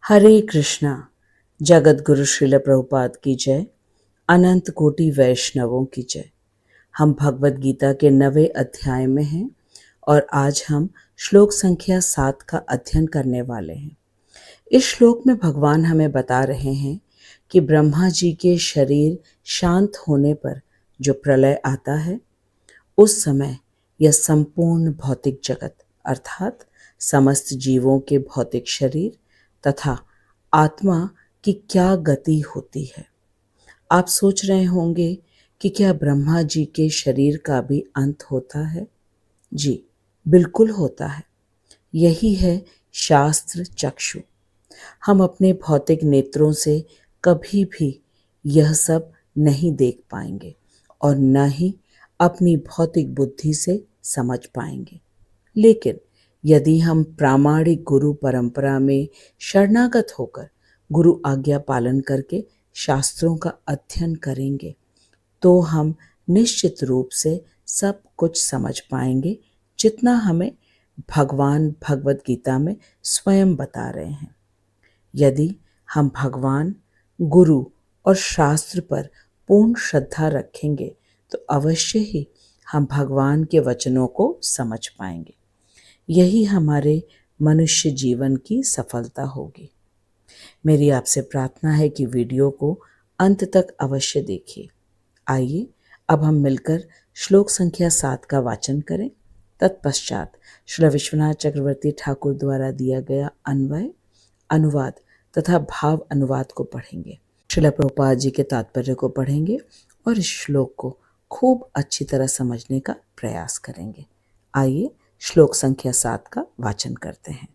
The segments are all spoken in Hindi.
हरे कृष्णा। जगत गुरु श्रील प्रभुपाद की जय। अनंत कोटि वैष्णवों की जय। हम भगवत गीता के 9वें अध्याय में हैं और आज हम श्लोक संख्या 7 का अध्ययन करने वाले हैं। इस श्लोक में भगवान हमें बता रहे हैं कि ब्रह्मा जी के शरीर शांत होने पर जो प्रलय आता है, उस समय यह संपूर्ण भौतिक जगत अर्थात समस्त जीवों के भौतिक शरीर तथा आत्मा की क्या गति होती है। आप सोच रहे होंगे कि क्या ब्रह्मा जी के शरीर का भी अंत होता है? जी, बिल्कुल होता है। यही है शास्त्र चक्षु। हम अपने भौतिक नेत्रों से कभी भी यह सब नहीं देख पाएंगे और न ही अपनी भौतिक बुद्धि से समझ पाएंगे। लेकिन यदि हम प्रामाणिक गुरु परंपरा में शरणागत होकर गुरु आज्ञा पालन करके शास्त्रों का अध्ययन करेंगे तो हम निश्चित रूप से सब कुछ समझ पाएंगे, जितना हमें भगवान भगवत गीता में स्वयं बता रहे हैं। यदि हम भगवान, गुरु और शास्त्र पर पूर्ण श्रद्धा रखेंगे तो अवश्य ही हम भगवान के वचनों को समझ पाएंगे। यही हमारे मनुष्य जीवन की सफलता होगी। मेरी आपसे प्रार्थना है कि वीडियो को अंत तक अवश्य देखिए। आइए अब हम मिलकर श्लोक संख्या 7 का वाचन करें। तत्पश्चात श्री विश्वनाथ चक्रवर्ती ठाकुर द्वारा दिया गया अन्वय, अनुवाद तथा भाव अनुवाद को पढ़ेंगे। श्रील प्रभुपाद जी के तात्पर्य को पढ़ेंगे और इस श्लोक को खूब अच्छी तरह समझने का प्रयास करेंगे। आइए श्लोक संख्या 7 का वाचन करते हैं।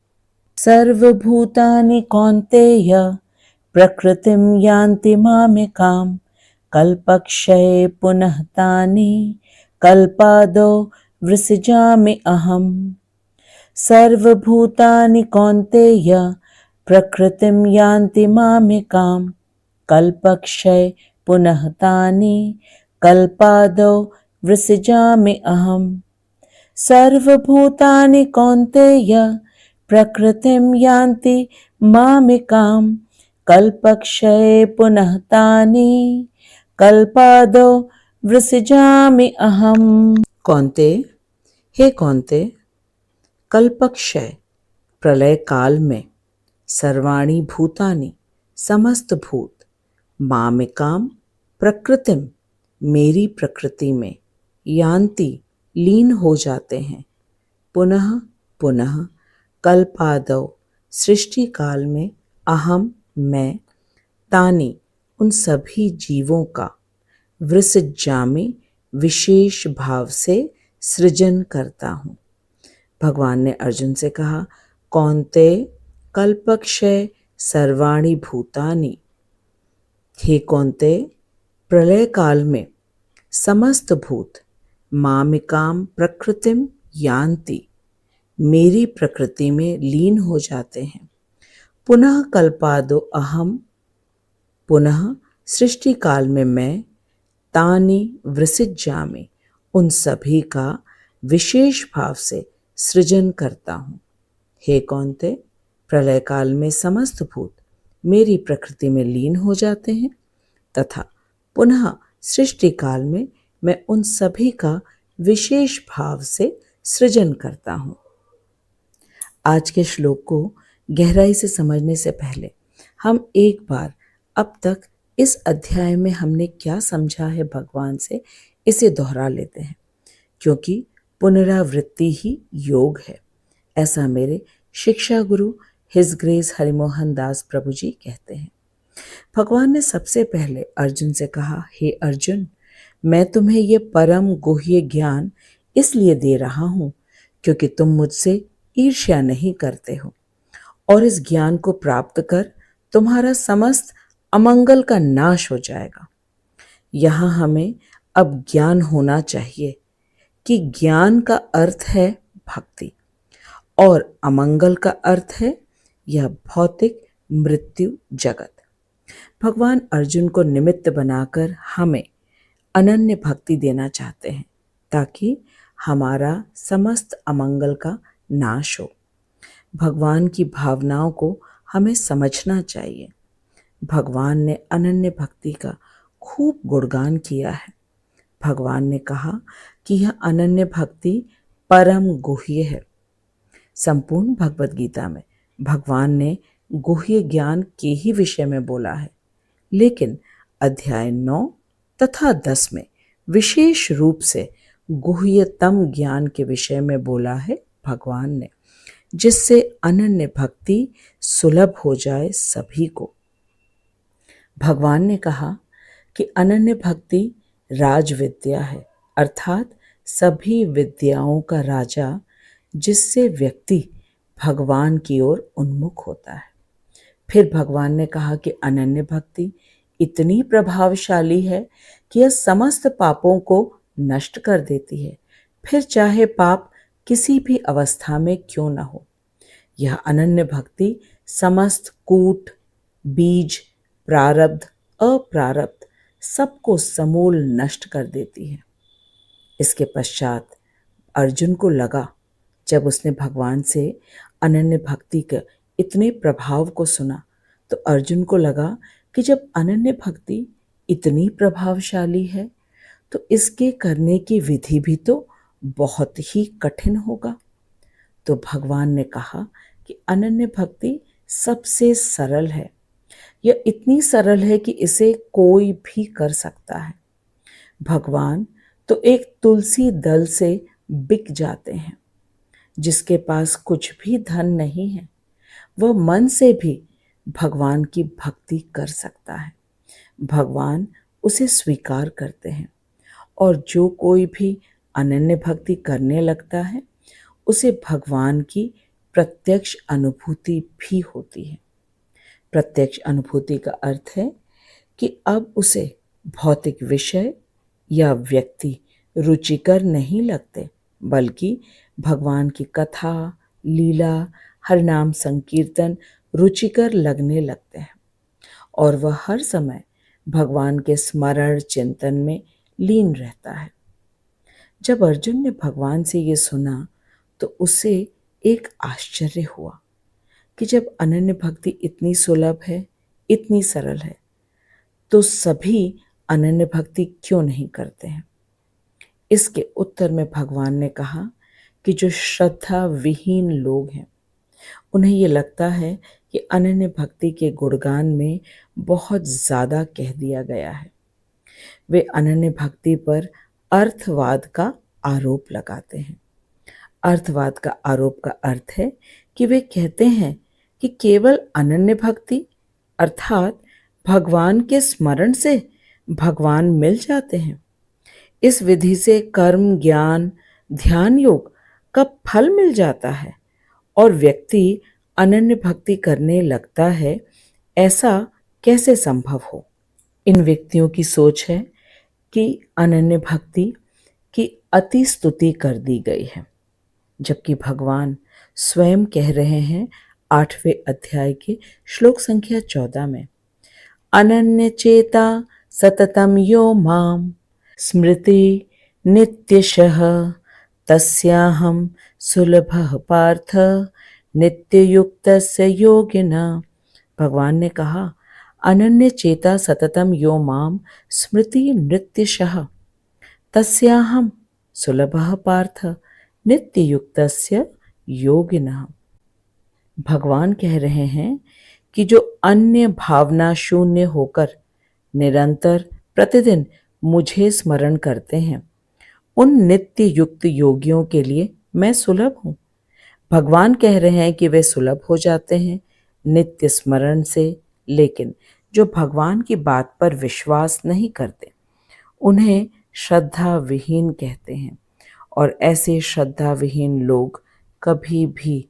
सर्वभूतानि कौन्तेय प्रकृतिं यान्ति मामिकाम् कल्पक्षये पुनः तानि कल्पादौ विसृजामि अहम्। सर्वभूतानि कौन्तेय प्रकृतिं यान्ति मामिकाम् कल्पक्षये पुनः तानि कल्पादौ विसृजामि अहम्। सर्वभूतानि कौन्तेय प्रकृतिं यान्ति मामिकाम् कल्पक्षये पुनः तानि कल्पादौ विसृजामि अहम्। कौन्तेय, हे कौन्तेय, कल्पक्षय प्रलय काल में सर्वाणि भूतानि समस्त भूत मामिकाम प्रकृतिम मेरी प्रकृति में यान्ति लीन हो जाते हैं, पुनः पुनः कल्पादौ सृष्टि काल में अहम मैं तानि उन सभी जीवों का विसृजामि विशेष भाव से सृजन करता हूँ। भगवान ने अर्जुन से कहा, कौन्तेय कल्पक्षय सर्वाणि भूतानि। हे कौन्तेय, प्रलय काल में समस्त भूत मामिकाम प्रकृतिम यान्ति मेरी प्रकृति में लीन हो जाते हैं, पुनः कल्पादो अहम पुनः सृष्टि काल में मैं तानि विसृजामि उन सभी का विशेष भाव से सृजन करता हूँ। हे कौन्तेय, प्रलय काल में समस्त भूत मेरी प्रकृति में लीन हो जाते हैं तथा पुनः सृष्टि काल में मैं उन सभी का विशेष भाव से सृजन करता हूँ। आज के श्लोक को गहराई से समझने से पहले हम एक बार अब तक इस अध्याय में हमने क्या समझा है भगवान से, इसे दोहरा लेते हैं, क्योंकि पुनरावृत्ति ही योग है, ऐसा मेरे शिक्षा गुरु हिज ग्रेस हरिमोहन दास प्रभु जी कहते हैं। भगवान ने सबसे पहले अर्जुन से कहा, हे अर्जुन, मैं तुम्हें ये परम गुह्य ज्ञान इसलिए दे रहा हूँ क्योंकि तुम मुझसे ईर्ष्या नहीं करते हो और इस ज्ञान को प्राप्त कर तुम्हारा समस्त अमंगल का नाश हो जाएगा। यहाँ हमें अब ज्ञान होना चाहिए कि ज्ञान का अर्थ है भक्ति और अमंगल का अर्थ है यह भौतिक मृत्यु जगत। भगवान अर्जुन को निमित्त बनाकर हमें अनन्य भक्ति देना चाहते हैं ताकि हमारा समस्त अमंगल का नाश हो। भगवान की भावनाओं को हमें समझना चाहिए। भगवान ने अनन्य भक्ति का खूब गुणगान किया है। भगवान ने कहा कि यह अनन्य भक्ति परम गुह्य है। संपूर्ण भगवत गीता में भगवान ने गुह्य ज्ञान के ही विषय में बोला है, लेकिन अध्याय 9 तथा 10 में विशेष रूप से गुह्यतम ज्ञान के विषय में बोला है भगवान ने, जिससे अनन्य भक्ति सुलभ हो जाए सभी को। भगवान ने कहा कि अनन्य भक्ति राजविद्या है, अर्थात सभी विद्याओं का राजा, जिससे व्यक्ति भगवान की ओर उन्मुख होता है। फिर भगवान ने कहा कि अनन्य भक्ति इतनी प्रभावशाली है कि यह समस्त पापों को नष्ट कर देती है, फिर चाहे पाप किसी भी अवस्था में क्यों न हो। यह अनन्य भक्ति समस्त कूट, बीज, प्रारब्ध, अप्रारब्ध सबको समूल नष्ट कर देती है। इसके पश्चात अर्जुन को लगा, जब उसने भगवान से अनन्य भक्ति के इतने प्रभाव को सुना, तो अर्जुन को लगा कि जब अनन्य भक्ति इतनी प्रभावशाली है तो इसके करने की विधि भी तो बहुत ही कठिन होगा। तो भगवान ने कहा कि अनन्य भक्ति सबसे सरल है। यह इतनी सरल है कि इसे कोई भी कर सकता है। भगवान तो एक तुलसी दल से बिक जाते हैं। जिसके पास कुछ भी धन नहीं है, वह मन से भी भगवान की भक्ति कर सकता है। भगवान उसे स्वीकार करते हैं, और जो कोई भी अनन्य भक्ति करने लगता है, उसे भगवान की प्रत्यक्ष अनुभूति भी होती है। प्रत्यक्ष अनुभूति का अर्थ है कि अब उसे भौतिक विषय या व्यक्ति रुचिकर नहीं लगते, बल्कि भगवान की कथा, लीला, हरिनाम संकीर्तन रुचिकर लगने लगते हैं, और वह हर समय भगवान के स्मरण चिंतन में लीन रहता है। जब अर्जुन ने भगवान से ये सुना, तो उसे एक आश्चर्य हुआ कि जब अनन्य भक्ति इतनी सुलभ है, इतनी सरल है, तो सभी अनन्य भक्ति क्यों नहीं करते हैं। इसके उत्तर में भगवान ने कहा कि जो श्रद्धा विहीन लोग हैं, उन्हें ये लगता है कि अनन्य भक्ति के गुणगान में बहुत ज़्यादा कह दिया गया है। वे अनन्य भक्ति पर अर्थवाद का आरोप लगाते हैं। अर्थवाद का आरोप का अर्थ है कि वे कहते हैं कि केवल अनन्य भक्ति अर्थात भगवान के स्मरण से भगवान मिल जाते हैं। इस विधि से कर्म, ज्ञान, ध्यान योग का फल मिल जाता है और व्यक्ति अनन्य भक्ति करने लगता है। ऐसा कैसे संभव हो। इन व्यक्तियों की सोच है कि अनन्य भक्ति की अति स्तुति कर दी गई है, जबकि भगवान स्वयं कह रहे हैं 8वें अध्याय के श्लोक संख्या 14 में, अनन्य चेता सततम यो माम स्मृति नित्यशः तस्याहं सुलभः पार्थ नित्ययुक्तस्य योगिनः। भगवान ने कहा, अनन्य चेता सततम यो माम स्मृति नित्यशः तस्याहं सुलभः पार्थ नित्ययुक्तस्य योगिनः। भगवान कह रहे हैं कि जो अन्य भावना शून्य होकर निरंतर प्रतिदिन मुझे स्मरण करते हैं, उन नित्य युक्त योगियों के लिए मैं सुलभ हूँ। भगवान कह रहे हैं कि वे सुलभ हो जाते हैं नित्य स्मरण से, लेकिन जो भगवान की बात पर विश्वास नहीं करते, उन्हें श्रद्धा विहीन कहते हैं, और ऐसे श्रद्धा विहीन लोग कभी भी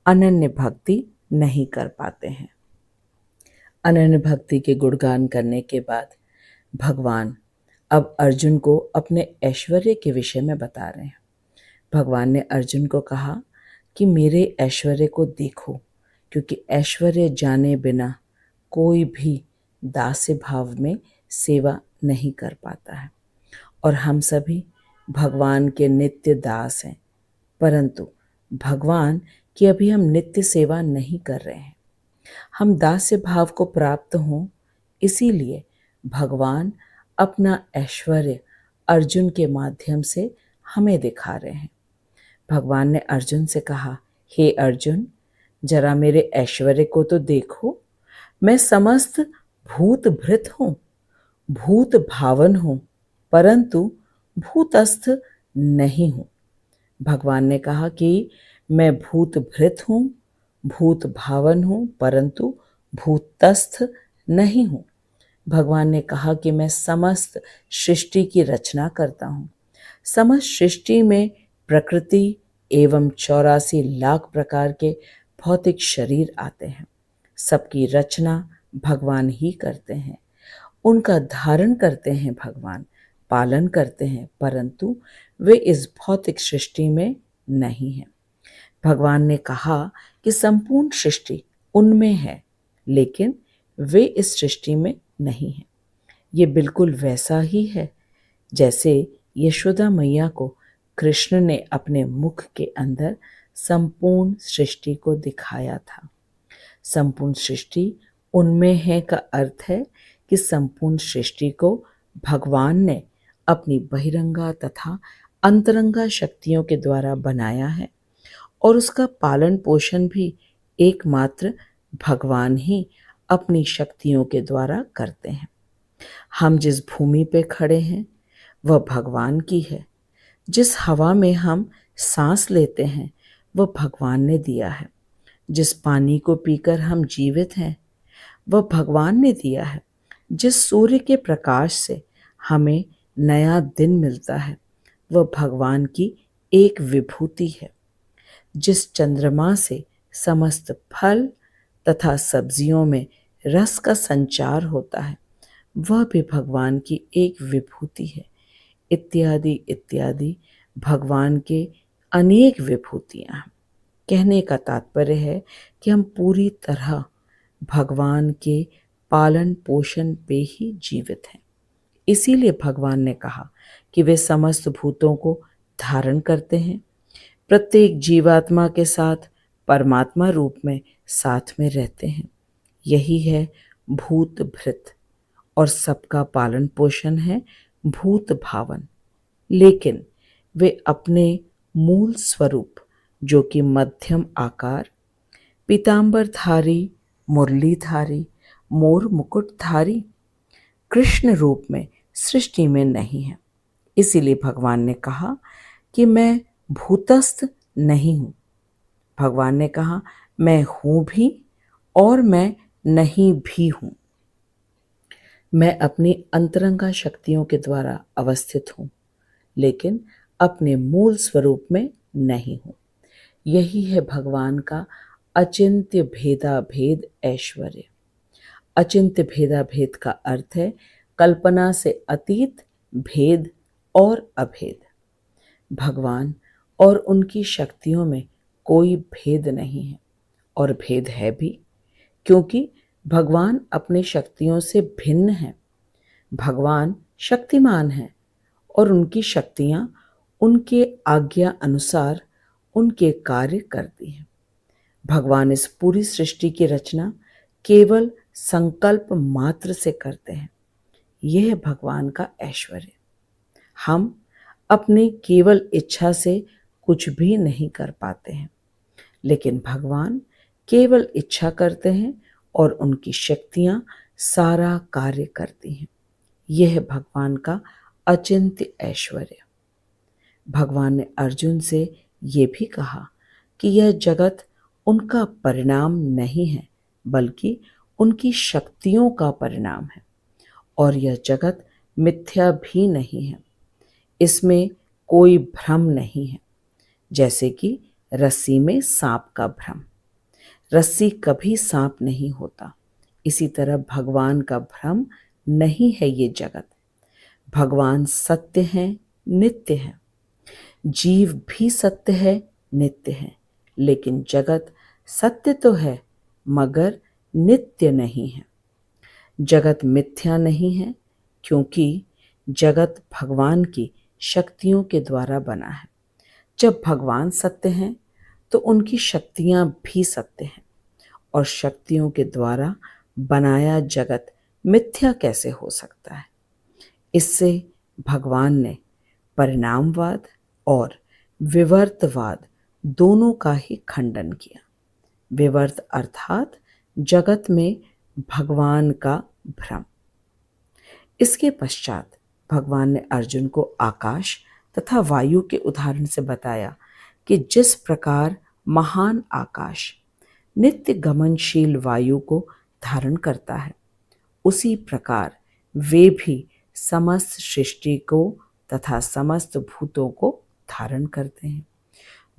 अनन्य भक्ति नहीं कर पाते हैं। अनन्य भक्ति के गुणगान करने के बाद भगवान अब अर्जुन को अपने ऐश्वर्य के विषय में बता रहे हैं। भगवान ने अर्जुन को कहा कि मेरे ऐश्वर्य को देखो, क्योंकि ऐश्वर्य जाने बिना कोई भी दास्य भाव में सेवा नहीं कर पाता है, और हम सभी भगवान के नित्य दास हैं, परंतु भगवान की अभी हम नित्य सेवा नहीं कर रहे हैं। हम दास्य भाव को प्राप्त हों, इसीलिए भगवान अपना ऐश्वर्य अर्जुन के माध्यम से हमें दिखा रहे हैं। भगवान ने अर्जुन से कहा, हे अर्जुन, जरा मेरे ऐश्वर्य को तो देखो। मैं समस्त भूत भृत हूं, भूत भावन हूं, परंतु भूतस्थ नहीं हूं। भगवान ने कहा कि मैं भूत भृत हूं, भूत भावन हूं, परंतु भूतस्थ नहीं हूं। भगवान ने कहा कि मैं समस्त सृष्टि की रचना करता हूं। समस्त सृष्टि में प्रकृति एवं 84 लाख प्रकार के भौतिक शरीर आते हैं। सबकी रचना भगवान ही करते हैं, उनका धारण करते हैं भगवान, पालन करते हैं, परंतु वे इस भौतिक सृष्टि में नहीं हैं। भगवान ने कहा कि संपूर्ण सृष्टि उनमें है, लेकिन वे इस सृष्टि में नहीं हैं। ये बिल्कुल वैसा ही है जैसे यशोदा मैया को कृष्ण ने अपने मुख के अंदर संपूर्ण सृष्टि को दिखाया था। संपूर्ण सृष्टि उनमें है का अर्थ है कि संपूर्ण सृष्टि को भगवान ने अपनी बहिरंगा तथा अंतरंगा शक्तियों के द्वारा बनाया है और उसका पालन पोषण भी एकमात्र भगवान ही अपनी शक्तियों के द्वारा करते हैं। हम जिस भूमि पे खड़े हैं वह भगवान की है। जिस हवा में हम सांस लेते हैं वह भगवान ने दिया है। जिस पानी को पीकर हम जीवित हैं वह भगवान ने दिया है। जिस सूर्य के प्रकाश से हमें नया दिन मिलता है वह भगवान की एक विभूति है। जिस चंद्रमा से समस्त फल तथा सब्जियों में रस का संचार होता है वह भी भगवान की एक विभूति है। इत्यादि इत्यादि भगवान के अनेक विभूतियां। कहने का तात्पर्य है कि हम पूरी तरह भगवान के पालन पोषण पे ही जीवित हैं। इसीलिए भगवान ने कहा कि वे समस्त भूतों को धारण करते हैं, प्रत्येक जीवात्मा के साथ परमात्मा रूप में साथ में रहते हैं। यही है भूत भृत और सबका पालन पोषण है भूत भावन। लेकिन वे अपने मूल स्वरूप जो कि मध्यम आकार, पीतांबरधारी, मुरलीधारी, मोर मुकुटधारी कृष्ण रूप में सृष्टि में नहीं है। इसीलिए भगवान ने कहा कि मैं भूतस्थ नहीं हूं। भगवान ने कहा मैं हूं भी और मैं नहीं भी हूं। मैं अपनी अंतरंगा शक्तियों के द्वारा अवस्थित हूं, लेकिन अपने मूल स्वरूप में नहीं हूं। यही है भगवान का अचिंत्य भेदा भेद ऐश्वर्य। अचिंत्य भेदा भेद का अर्थ है कल्पना से अतीत भेद और अभेद। भगवान और उनकी शक्तियों में कोई भेद नहीं है और भेद है भी, क्योंकि भगवान अपनी शक्तियों से भिन्न हैं। भगवान शक्तिमान हैं और उनकी शक्तियां उनके आज्ञा अनुसार उनके कार्य करती हैं। भगवान इस पूरी सृष्टि की रचना केवल संकल्प मात्र से करते हैं। यह है भगवान का ऐश्वर्य। हम अपनी केवल इच्छा से कुछ भी नहीं कर पाते हैं, लेकिन भगवान केवल इच्छा करते हैं और उनकी शक्तियां सारा कार्य करती हैं। यह है भगवान का अचिंत्य ऐश्वर्य। भगवान ने अर्जुन से ये भी कहा कि यह जगत उनका परिणाम नहीं है, बल्कि उनकी शक्तियों का परिणाम है और यह जगत मिथ्या भी नहीं है। इसमें कोई भ्रम नहीं है। जैसे कि रस्सी में सांप का भ्रम, रस्सी कभी सांप नहीं होता, इसी तरह भगवान का भ्रम नहीं है ये जगत। भगवान सत्य हैं, नित्य हैं। जीव भी सत्य है, नित्य है, लेकिन जगत सत्य तो है मगर नित्य नहीं है। जगत मिथ्या नहीं है क्योंकि जगत भगवान की शक्तियों के द्वारा बना है। जब भगवान सत्य हैं तो उनकी शक्तियां भी सत्य हैं और शक्तियों के द्वारा बनाया जगत मिथ्या कैसे हो सकता है। इससे भगवान ने परिणामवाद और विवर्तवाद दोनों का ही खंडन किया। विवर्त अर्थात जगत में भगवान का भ्रम। इसके पश्चात भगवान ने अर्जुन को आकाश तथा वायु के उदाहरण से बताया कि जिस प्रकार महान आकाश नित्य गमनशील वायु को धारण करता है, उसी प्रकार वे भी समस्त सृष्टि को तथा समस्त भूतों को धारण करते हैं।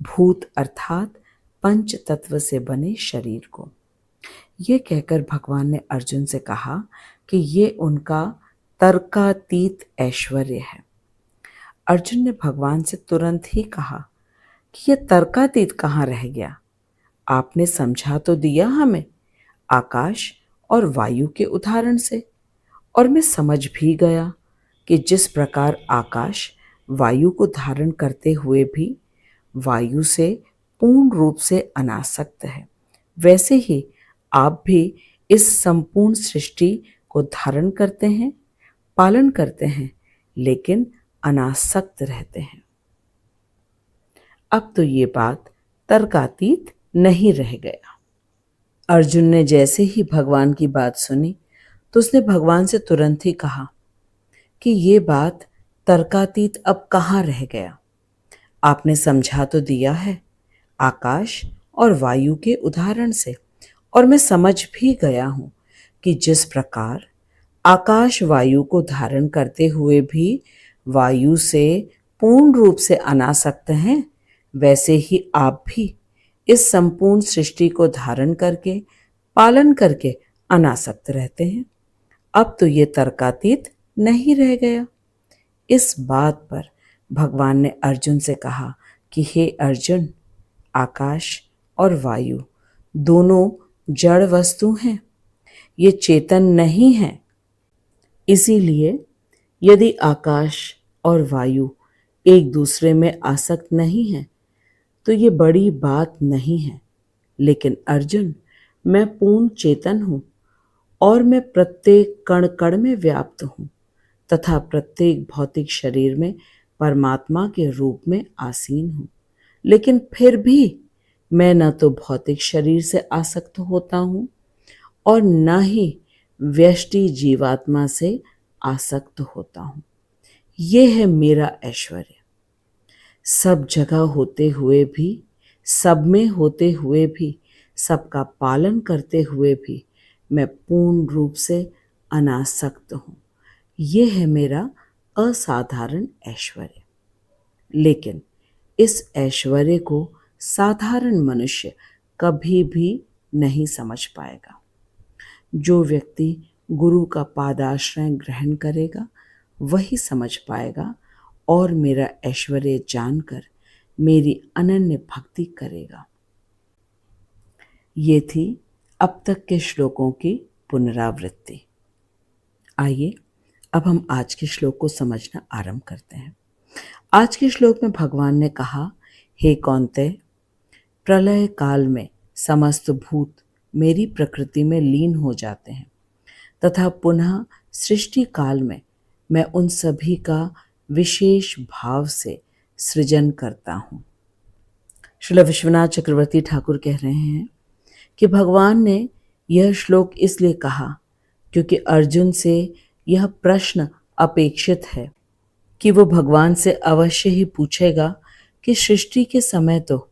भूत अर्थात पंच तत्व से बने शरीर को। ये कहकर भगवान ने अर्जुन से कहा कि ये उनका तर्कातीत ऐश्वर्य है। अर्जुन ने भगवान से तुरंत ही कहा कि ये तर्कातीत कहाँ रह गया? आपने समझा तो दिया हमें आकाश और वायु के उदाहरण से, और मैं समझ भी गया कि जिस प्रकार आकाश वायु को धारण करते हुए भी वायु से पूर्ण रूप से अनासक्त है, वैसे ही आप भी इस संपूर्ण सृष्टि को धारण करते हैं, पालन करते हैं, लेकिन अनासक्त रहते हैं। अब तो ये बात तर्कातीत नहीं रह गया। अर्जुन ने जैसे ही भगवान की बात सुनी तो उसने भगवान से तुरंत ही कहा कि ये बात तर्कातीत अब कहाँ रह गया? आपने समझा तो दिया है आकाश और वायु के उदाहरण से, और मैं समझ भी गया हूं कि जिस प्रकार आकाश वायु को धारण करते हुए भी वायु से पूर्ण रूप से अनासक्त हैं, वैसे ही आप भी इस संपूर्ण सृष्टि को धारण करके पालन करके अनासक्त रहते हैं। अब तो ये तर्कातीत नहीं रह गया। इस बात पर भगवान ने अर्जुन से कहा कि हे अर्जुन, आकाश और वायु दोनों जड़ वस्तु हैं, ये चेतन नहीं है। इसीलिए यदि आकाश और वायु एक दूसरे में आसक्त नहीं है तो ये बड़ी बात नहीं है। लेकिन अर्जुन, मैं पूर्ण चेतन हूँ और मैं प्रत्येक कण कण में व्याप्त हूँ तथा प्रत्येक भौतिक शरीर में परमात्मा के रूप में आसीन हूँ। लेकिन फिर भी मैं न तो भौतिक शरीर से आसक्त होता हूँ और न ही व्यष्टि जीवात्मा से आसक्त होता हूँ। ये है मेरा ऐश्वर्य। सब जगह होते हुए भी, सब में होते हुए भी, सबका पालन करते हुए भी मैं पूर्ण रूप से अनासक्त हूँ। ये है मेरा असाधारण ऐश्वर्य। लेकिन इस ऐश्वर्य को साधारण मनुष्य कभी भी नहीं समझ पाएगा। जो व्यक्ति गुरु का पादाश्रय ग्रहण करेगा वही समझ पाएगा और मेरा ऐश्वर्य जानकर मेरी अनन्य भक्ति करेगा। ये थी अब तक के श्लोकों की पुनरावृत्ति। आइए अब हम आज के श्लोक को समझना आरंभ करते हैं। आज के श्लोक में भगवान ने कहा, हे कौन्तेय, प्रलय काल में समस्त भूत मेरी प्रकृति में लीन हो जाते हैं तथा पुनः सृष्टि काल में मैं उन सभी का विशेष भाव से सृजन करता हूँ। श्रील विश्वनाथ चक्रवर्ती ठाकुर कह रहे हैं कि भगवान ने यह श्लोक इसलिए कहा क्योंकि अर्जुन से यह प्रश्न अपेक्षित है कि वो भगवान से अवश्य ही पूछेगा कि सृष्टि के समय तो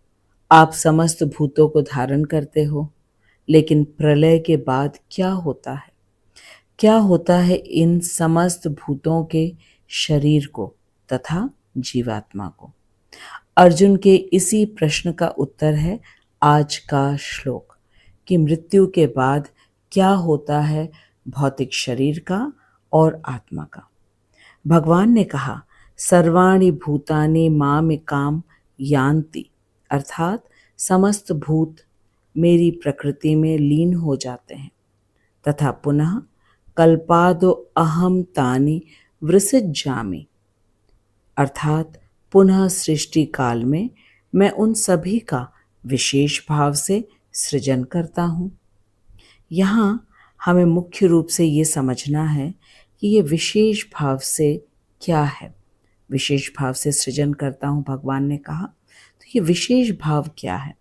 आप समस्त भूतों को धारण करते हो, लेकिन प्रलय के बाद क्या होता है? क्या होता है इन समस्त भूतों के शरीर को तथा जीवात्मा को? अर्जुन के इसी प्रश्न का उत्तर है आज का श्लोक कि मृत्यु के बाद क्या होता है भौतिक शरीर का और आत्मा का। भगवान ने कहा, सर्वाणि भूतानि मामेकाम यान्ति, अर्थात समस्त भूत मेरी प्रकृति में लीन हो जाते हैं तथा पुनः कल्पादो अहम तानि वृसिज्जामि, अर्थात पुनः सृष्टि काल में मैं उन सभी का विशेष भाव से सृजन करता हूँ। यहाँ हमें मुख्य रूप से ये समझना है कि ये विशेष भाव से क्या है। विशेष भाव से सृजन करता हूँ, भगवान ने कहा, तो ये विशेष भाव क्या है।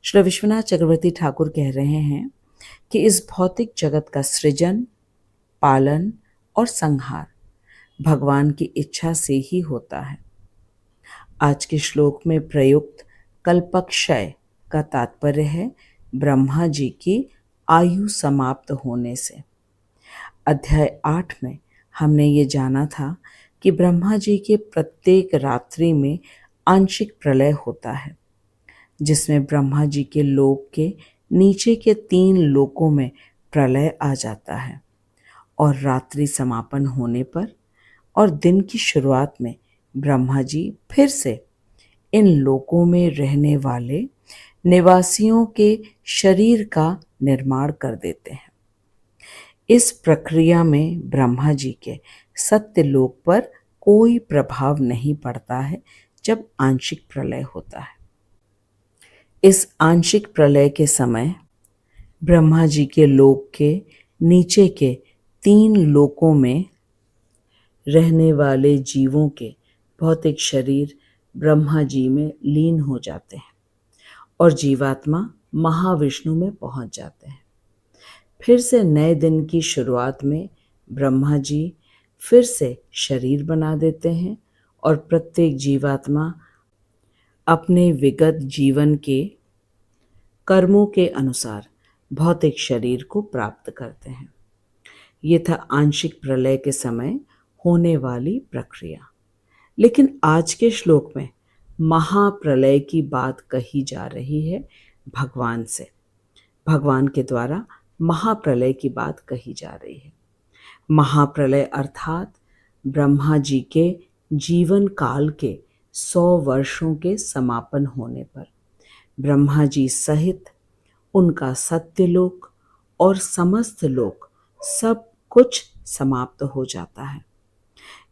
श्री विश्वनाथ चक्रवर्ती ठाकुर कह रहे हैं कि इस भौतिक जगत का सृजन, पालन और संहार भगवान की इच्छा से ही होता है। आज के श्लोक में प्रयुक्त कल्पक्षय का तात्पर्य है ब्रह्मा जी की आयु समाप्त होने से। अध्याय 8 में हमने ये जाना था कि ब्रह्मा जी के प्रत्येक रात्रि में आंशिक प्रलय होता है, जिसमें ब्रह्मा जी के लोक के नीचे के 3 लोकों में प्रलय आ जाता है और रात्रि समापन होने पर और दिन की शुरुआत में ब्रह्मा जी फिर से इन लोकों में रहने वाले निवासियों के शरीर का निर्माण कर देते हैं। इस प्रक्रिया में ब्रह्मा जी के सत्य लोक पर कोई प्रभाव नहीं पड़ता है जब आंशिक प्रलय होता है। इस आंशिक प्रलय के समय ब्रह्मा जी के लोक के नीचे के 3 लोकों में रहने वाले जीवों के भौतिक शरीर ब्रह्मा जी में लीन हो जाते हैं और जीवात्मा महाविष्णु में पहुंच जाते हैं। फिर से नए दिन की शुरुआत में ब्रह्मा जी फिर से शरीर बना देते हैं और प्रत्येक जीवात्मा अपने विगत जीवन के कर्मों के अनुसार भौतिक शरीर को प्राप्त करते हैं। ये था आंशिक प्रलय के समय होने वाली प्रक्रिया। लेकिन आज के श्लोक में महाप्रलय की बात कही जा रही है भगवान से। भगवान के द्वारा महाप्रलय की बात कही जा रही है। महाप्रलय अर्थात ब्रह्मा जी के जीवन काल के 100 वर्षों के समापन होने पर ब्रह्मा जी सहित उनका सत्यलोक और समस्त लोक सब कुछ समाप्त हो जाता है।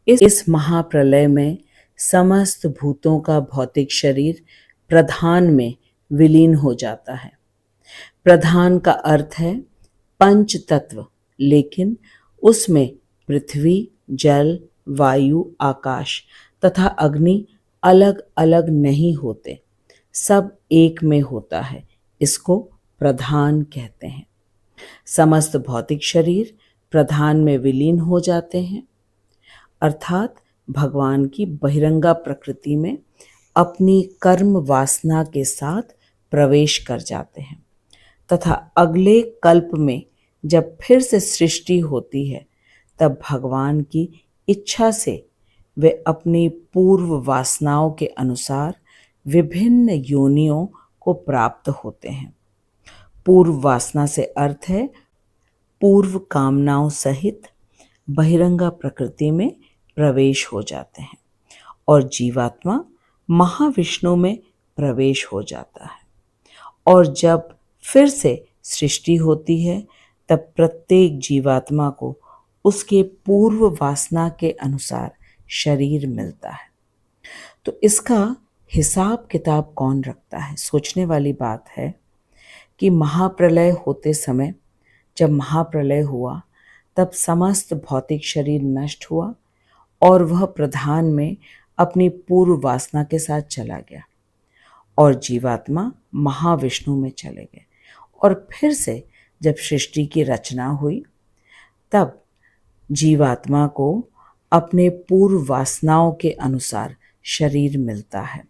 इस महाप्रलय में समस्त भूतों का भौतिक शरीर प्रधान में विलीन हो जाता है। प्रधान का अर्थ है पंच तत्व, लेकिन उसमें पृथ्वी, जल, वायु, आकाश तथा अग्नि अलग अलग नहीं होते, सब एक में होता है। इसको प्रधान कहते हैं। समस्त भौतिक शरीर प्रधान में विलीन हो जाते हैं, अर्थात भगवान की बहिरंगा प्रकृति में अपनी कर्म वासना के साथ प्रवेश कर जाते हैं तथा अगले कल्प में जब फिर से सृष्टि होती है तब भगवान की इच्छा से वे अपनी पूर्व वासनाओं के अनुसार विभिन्न योनियों को प्राप्त होते हैं। पूर्व वासना से अर्थ है पूर्व कामनाओं सहित बहिरंगा प्रकृति में प्रवेश हो जाते हैं और जीवात्मा महाविष्णु में प्रवेश हो जाता है। और जब फिर से सृष्टि होती है तब प्रत्येक जीवात्मा को उसके पूर्व वासना के अनुसार शरीर मिलता है। तो इसका हिसाब किताब कौन रखता है? सोचने वाली बात है कि महाप्रलय होते समय, जब महाप्रलय हुआ तब समस्त भौतिक शरीर नष्ट हुआ और वह प्रधान में अपनी पूर्व वासना के साथ चला गया और जीवात्मा महाविष्णु में चले गए। और फिर से जब सृष्टि की रचना हुई तब जीवात्मा को अपने पूर्व वासनाओं के अनुसार शरीर मिलता है।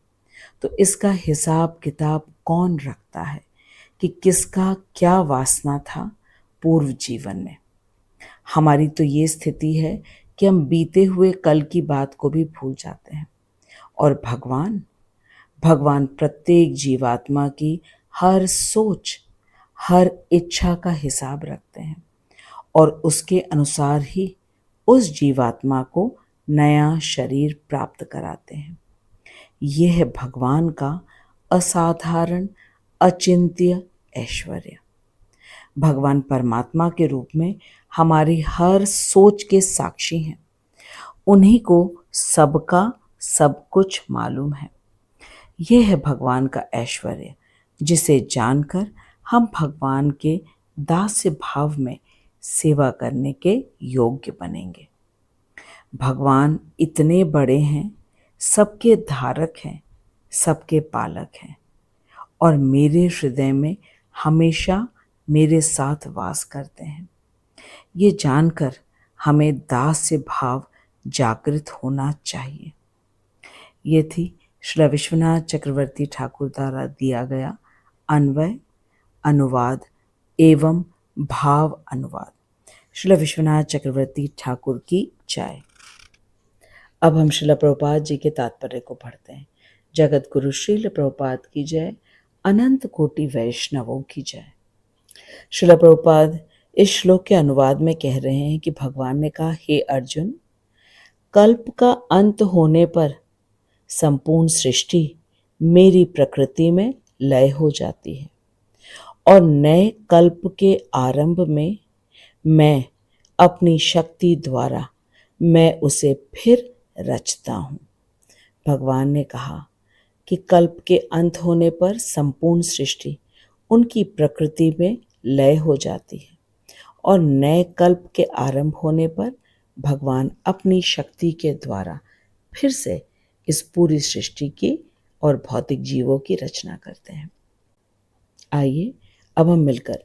तो इसका हिसाब किताब कौन रखता है कि किसका क्या वासना था पूर्व जीवन में? हमारी तो ये स्थिति है कि हम बीते हुए कल की बात को भी भूल जाते हैं और भगवान प्रत्येक जीवात्मा की हर सोच, हर इच्छा का हिसाब रखते हैं और उसके अनुसार ही उस जीवात्मा को नया शरीर प्राप्त कराते हैं। यह है भगवान का असाधारण अचिंत्य ऐश्वर्य। भगवान परमात्मा के रूप में हमारी हर सोच के साक्षी हैं। उन्हीं को सबका सब कुछ मालूम है। यह है भगवान का ऐश्वर्य, जिसे जानकर हम भगवान के दास्य भाव में सेवा करने के योग्य बनेंगे। भगवान इतने बड़े हैं, सबके धारक हैं, सबके पालक हैं और मेरे हृदय में हमेशा मेरे साथ वास करते हैं। ये जानकर हमें दास्य भाव जागृत होना चाहिए। ये थी श्री विश्वनाथ चक्रवर्ती ठाकुर द्वारा दिया गया अन्वय, अनुवाद एवं भाव अनुवाद। श्री विश्वनाथ चक्रवर्ती ठाकुर की जय। अब हम श्रील प्रभुपाद जी के तात्पर्य को पढ़ते हैं। जगत गुरु श्रील प्रभुपाद की जय, अनंत कोटि वैष्णवों की जय। श्रील प्रभुपाद इस श्लोक के अनुवाद में कह रहे हैं कि भगवान ने कहा, हे अर्जुन, कल्प का अंत होने पर संपूर्ण सृष्टि मेरी प्रकृति में लय हो जाती है और नए कल्प के आरंभ में मैं अपनी शक्ति द्वारा मैं उसे फिर रचता हूँ। भगवान ने कहा कि कल्प के अंत होने पर संपूर्ण सृष्टि उनकी प्रकृति में लय हो जाती है और नए कल्प के आरंभ होने पर भगवान अपनी शक्ति के द्वारा फिर से इस पूरी सृष्टि की और भौतिक जीवों की रचना करते हैं। आइए अब हम मिलकर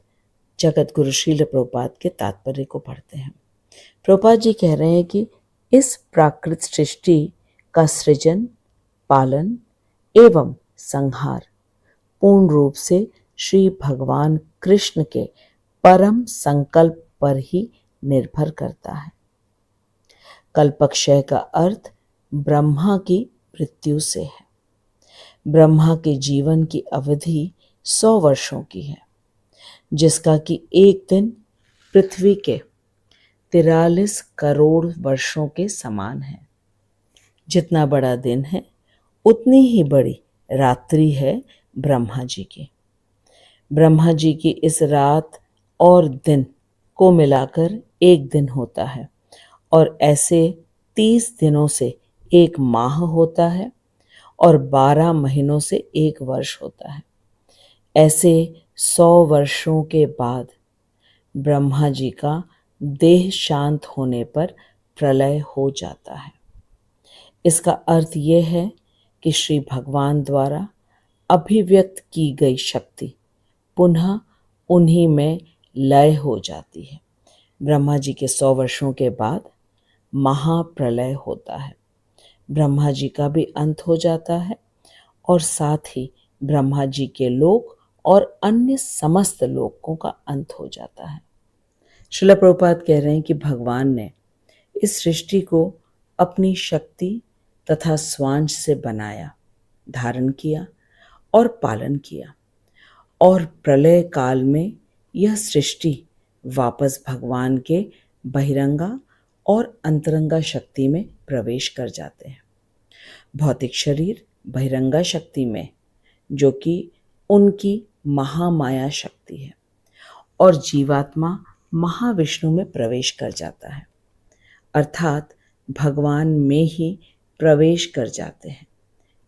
जगत गुरु श्रील प्रभुपाद के तात्पर्य को पढ़ते हैं। प्रभुपाद जी कह रहे हैं कि इस प्राकृत सृष्टि का सृजन, पालन एवं संहार पूर्ण रूप से श्री भगवान कृष्ण के परम संकल्प पर ही निर्भर करता है। कल्पक्षय का अर्थ ब्रह्मा की मृत्यु से है। ब्रह्मा के जीवन की अवधि 100 वर्षों की है, जिसका कि एक दिन पृथ्वी के 43 करोड़ वर्षों के समान है। जितना बड़ा दिन है उतनी ही बड़ी रात्रि है ब्रह्मा जी की। ब्रह्मा जी की इस रात और दिन को मिलाकर एक दिन होता है और ऐसे 30 दिनों से एक माह होता है और 12 महीनों से एक वर्ष होता है। ऐसे 100 वर्षों के बाद ब्रह्मा जी का देह शांत होने पर प्रलय हो जाता है। इसका अर्थ यह है कि श्री भगवान द्वारा अभिव्यक्त की गई शक्ति पुनः उन्हीं में लय हो जाती है। ब्रह्मा जी के 100 वर्षों के बाद महाप्रलय होता है। ब्रह्मा जी का भी अंत हो जाता है और साथ ही ब्रह्मा जी के लोक और अन्य समस्त लोकों का अंत हो जाता है। श्रील प्रभुपाद कह रहे हैं कि भगवान ने इस सृष्टि को अपनी शक्ति तथा स्वांश से बनाया, धारण किया और पालन किया और प्रलय काल में यह सृष्टि वापस भगवान के बहिरंगा और अंतरंगा शक्ति में प्रवेश कर जाते हैं। भौतिक शरीर बहिरंगा शक्ति में, जो कि उनकी महामाया शक्ति है, और जीवात्मा महाविष्णु में प्रवेश कर जाता है, अर्थात भगवान में ही प्रवेश कर जाते हैं,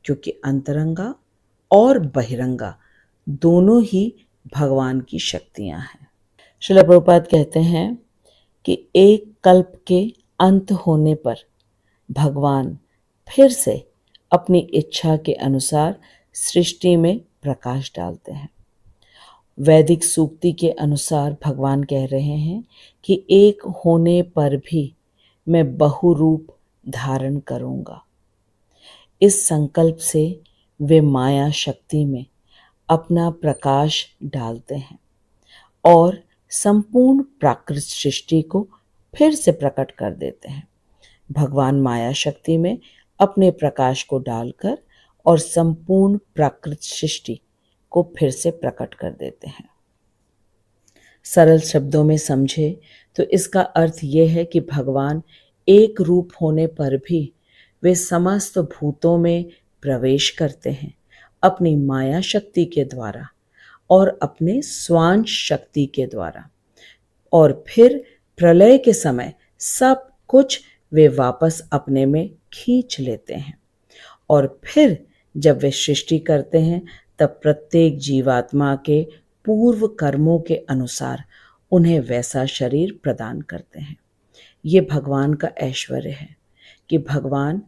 क्योंकि अंतरंगा और बहिरंगा दोनों ही भगवान की शक्तियां हैं। श्रील प्रभुपाद कहते हैं कि एक कल्प के अंत होने पर भगवान फिर से अपनी इच्छा के अनुसार सृष्टि में प्रकाश डालते हैं। वैदिक सूक्ति के अनुसार भगवान कह रहे हैं कि एक होने पर भी मैं बहुरूप धारण करूंगा। इस संकल्प से वे माया शक्ति में अपना प्रकाश डालते हैं और संपूर्ण प्राकृत सृष्टि को फिर से प्रकट कर देते हैं। भगवान माया शक्ति में अपने प्रकाश को डालकर और संपूर्ण प्राकृत सृष्टि को फिर से प्रकट कर देते हैं। सरल शब्दों में समझे तो इसका अर्थ यह है कि भगवान एक रूप होने पर भी वे समस्त भूतों में प्रवेश करते हैं अपनी माया शक्ति के द्वारा और अपने स्वांश शक्ति के द्वारा, और फिर प्रलय के समय सब कुछ वे वापस अपने में खींच लेते हैं और फिर जब वे सृष्टि करते हैं तब प्रत्येक जीवात्मा के पूर्व कर्मों के अनुसार उन्हें वैसा शरीर प्रदान करते हैं। ये भगवान का ऐश्वर्य है कि भगवान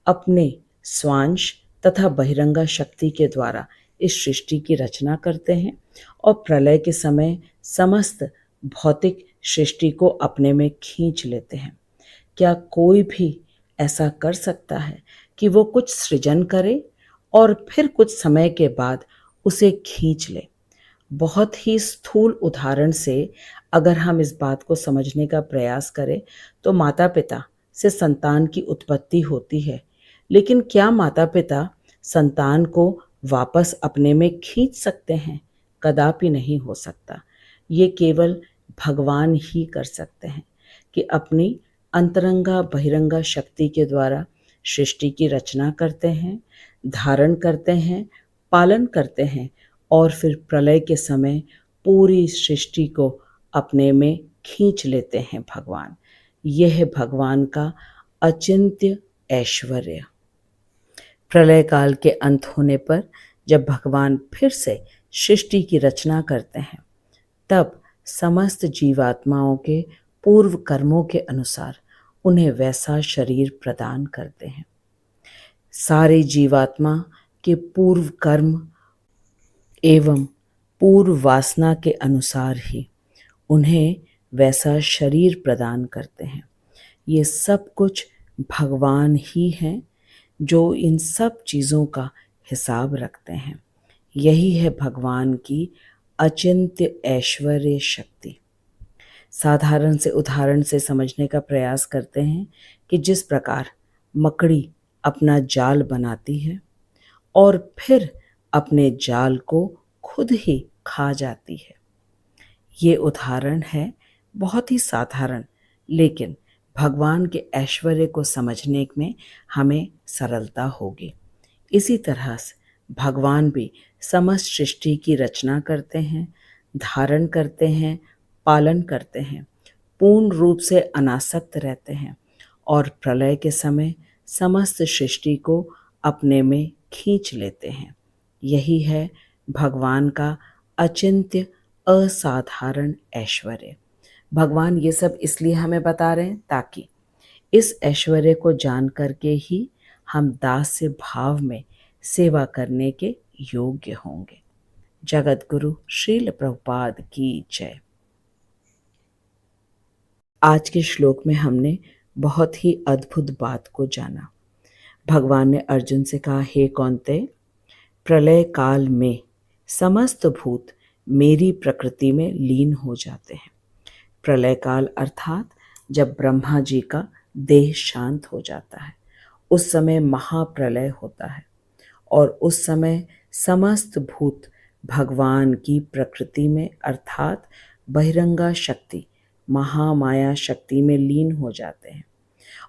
अपने स्वांश तथा बहिरंगा शक्ति के द्वारा इस सृष्टि की रचना करते हैं और प्रलय के समय समस्त भौतिक सृष्टि को अपने में खींच लेते हैं। क्या कोई भी ऐसा कर सकता है कि वो कुछ सृजन करे और फिर कुछ समय के बाद उसे खींच ले? बहुत ही स्थूल उदाहरण से अगर हम इस बात को समझने का प्रयास करें तो माता पिता से संतान की उत्पत्ति होती है, लेकिन क्या माता पिता संतान को वापस अपने में खींच सकते हैं? कदापि नहीं हो सकता। ये केवल भगवान ही कर सकते हैं कि अपनी अंतरंगा बहिरंगा शक्ति के द्वारा सृष्टि की रचना करते हैं, धारण करते हैं, पालन करते हैं और फिर प्रलय के समय पूरी सृष्टि को अपने में खींच लेते हैं भगवान। यह है भगवान का अचिंत्य ऐश्वर्य। प्रलय काल के अंत होने पर जब भगवान फिर से सृष्टि की रचना करते हैं, तब समस्त जीवात्माओं के पूर्व कर्मों के अनुसार उन्हें वैसा शरीर प्रदान करते हैं। सारे जीवात्मा के पूर्व कर्म एवं पूर्व वासना के अनुसार ही उन्हें वैसा शरीर प्रदान करते हैं। ये सब कुछ भगवान ही हैं जो इन सब चीज़ों का हिसाब रखते हैं। यही है भगवान की अचिंत्य ऐश्वर्य शक्ति। साधारण से उदाहरण से समझने का प्रयास करते हैं कि जिस प्रकार मकड़ी अपना जाल बनाती है और फिर अपने जाल को खुद ही खा जाती है। ये उदाहरण है बहुत ही साधारण, लेकिन भगवान के ऐश्वर्य को समझने में हमें सरलता होगी। इसी तरह से भगवान भी समस्त सृष्टि की रचना करते हैं, धारण करते हैं, पालन करते हैं, पूर्ण रूप से अनासक्त रहते हैं और प्रलय के समय समस्त सृष्टि को अपने में खींच लेते हैं। यही है भगवान का अचिंत्य असाधारण ऐश्वर्य। भगवान ये सब इसलिए हमें बता रहे हैं ताकि इस ऐश्वर्य को जान करके ही हम दास्य भाव में सेवा करने के योग्य होंगे। जगत गुरु श्रील प्रभुपाद की जय। आज के श्लोक में हमने बहुत ही अद्भुत बात को जाना। भगवान ने अर्जुन से कहा, हे कौन्तेय, प्रलय काल में समस्त भूत मेरी प्रकृति में लीन हो जाते हैं। प्रलय काल अर्थात जब ब्रह्मा जी का देह शांत हो जाता है, उस समय महाप्रलय होता है और उस समय समस्त भूत भगवान की प्रकृति में अर्थात बहिरंगा शक्ति महामाया शक्ति में लीन हो जाते हैं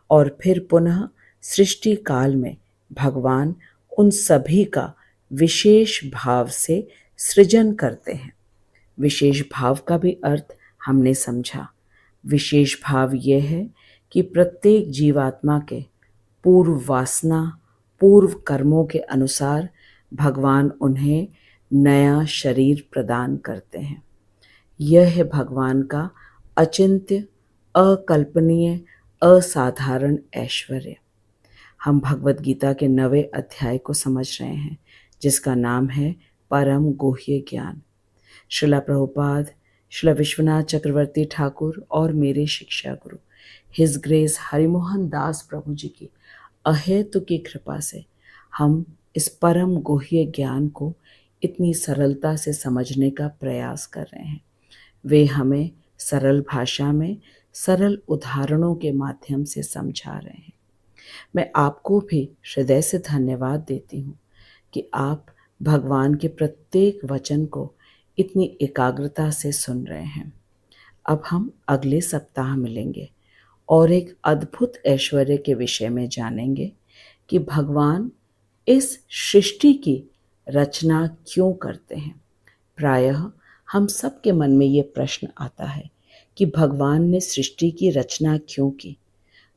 और फिर पुनः सृष्टि काल में भगवान उन सभी का विशेष भाव से सृजन करते हैं। विशेष भाव का भी अर्थ हमने समझा। विशेष भाव यह है कि प्रत्येक जीवात्मा के पूर्व वासना, पूर्व कर्मों के अनुसार भगवान उन्हें नया शरीर प्रदान करते हैं। यह है भगवान का अचिंत्य, अकल्पनीय, असाधारण ऐश्वर्य। हम भगवत गीता के 9वें अध्याय को समझ रहे हैं, जिसका नाम है परम गुह्य ज्ञान। श्रीला प्रभुपाद, श्रीला विश्वनाथ चक्रवर्ती ठाकुर और मेरे शिक्षा गुरु हिज ग्रेस हरिमोहन दास प्रभु जी की अहेतु की कृपा से हम इस परम गुह्य ज्ञान को इतनी सरलता से समझने का प्रयास कर रहे हैं। वे हमें सरल भाषा में सरल उदाहरणों के माध्यम से समझा रहे हैं। मैं आपको भी हृदय से धन्यवाद देती हूँ कि आप भगवान के प्रत्येक वचन को इतनी एकाग्रता से सुन रहे हैं। अब हम अगले सप्ताह मिलेंगे और एक अद्भुत ऐश्वर्य के विषय में जानेंगे कि भगवान इस सृष्टि की रचना क्यों करते हैं। प्रायः हम सबके मन में ये प्रश्न आता है कि भगवान ने सृष्टि की रचना क्यों की।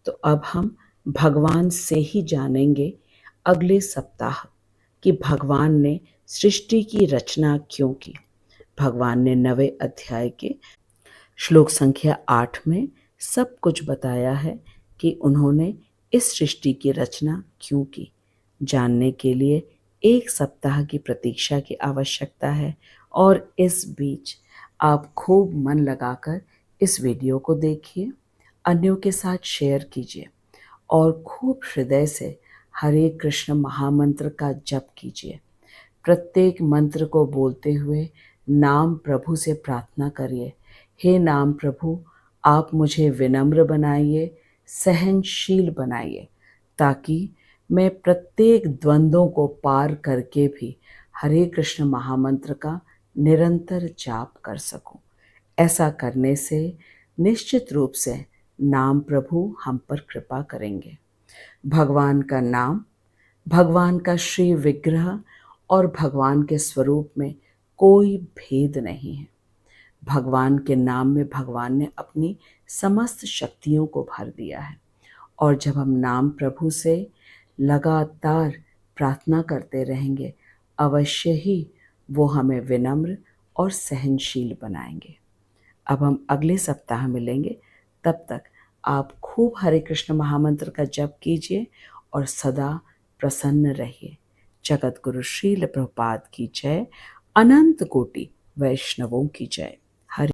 तो अब हम भगवान से ही जानेंगे अगले सप्ताह कि भगवान ने सृष्टि की रचना क्यों की। भगवान ने 9वें अध्याय के श्लोक संख्या 8 में सब कुछ बताया है कि उन्होंने इस सृष्टि की रचना क्यों की। जानने के लिए 1 सप्ताह की प्रतीक्षा की आवश्यकता है और इस बीच आप खूब मन लगाकर इस वीडियो को देखिए, अन्यों के साथ शेयर कीजिए और खूब हृदय से हरे कृष्ण महामंत्र का जप कीजिए। प्रत्येक मंत्र को बोलते हुए नाम प्रभु से प्रार्थना करिए, हे नाम प्रभु, आप मुझे विनम्र बनाइए, सहनशील बनाइए, ताकि मैं प्रत्येक द्वंद्वों को पार करके भी हरे कृष्ण महामंत्र का निरंतर जाप कर सकूं। ऐसा करने से निश्चित रूप से नाम प्रभु हम पर कृपा करेंगे। भगवान का नाम, भगवान का श्री विग्रह और भगवान के स्वरूप में कोई भेद नहीं है। भगवान के नाम में भगवान ने अपनी समस्त शक्तियों को भर दिया है और जब हम नाम प्रभु से लगातार प्रार्थना करते रहेंगे, अवश्य ही वो हमें विनम्र और सहनशील बनाएंगे। अब हम अगले सप्ताह मिलेंगे, तब तक आप खूब हरे कृष्ण महामंत्र का जप कीजिए और सदा प्रसन्न रहिए। जगत गुरु श्रील प्रभुपाद की जय, अनंत कोटि वैष्णवों की जय।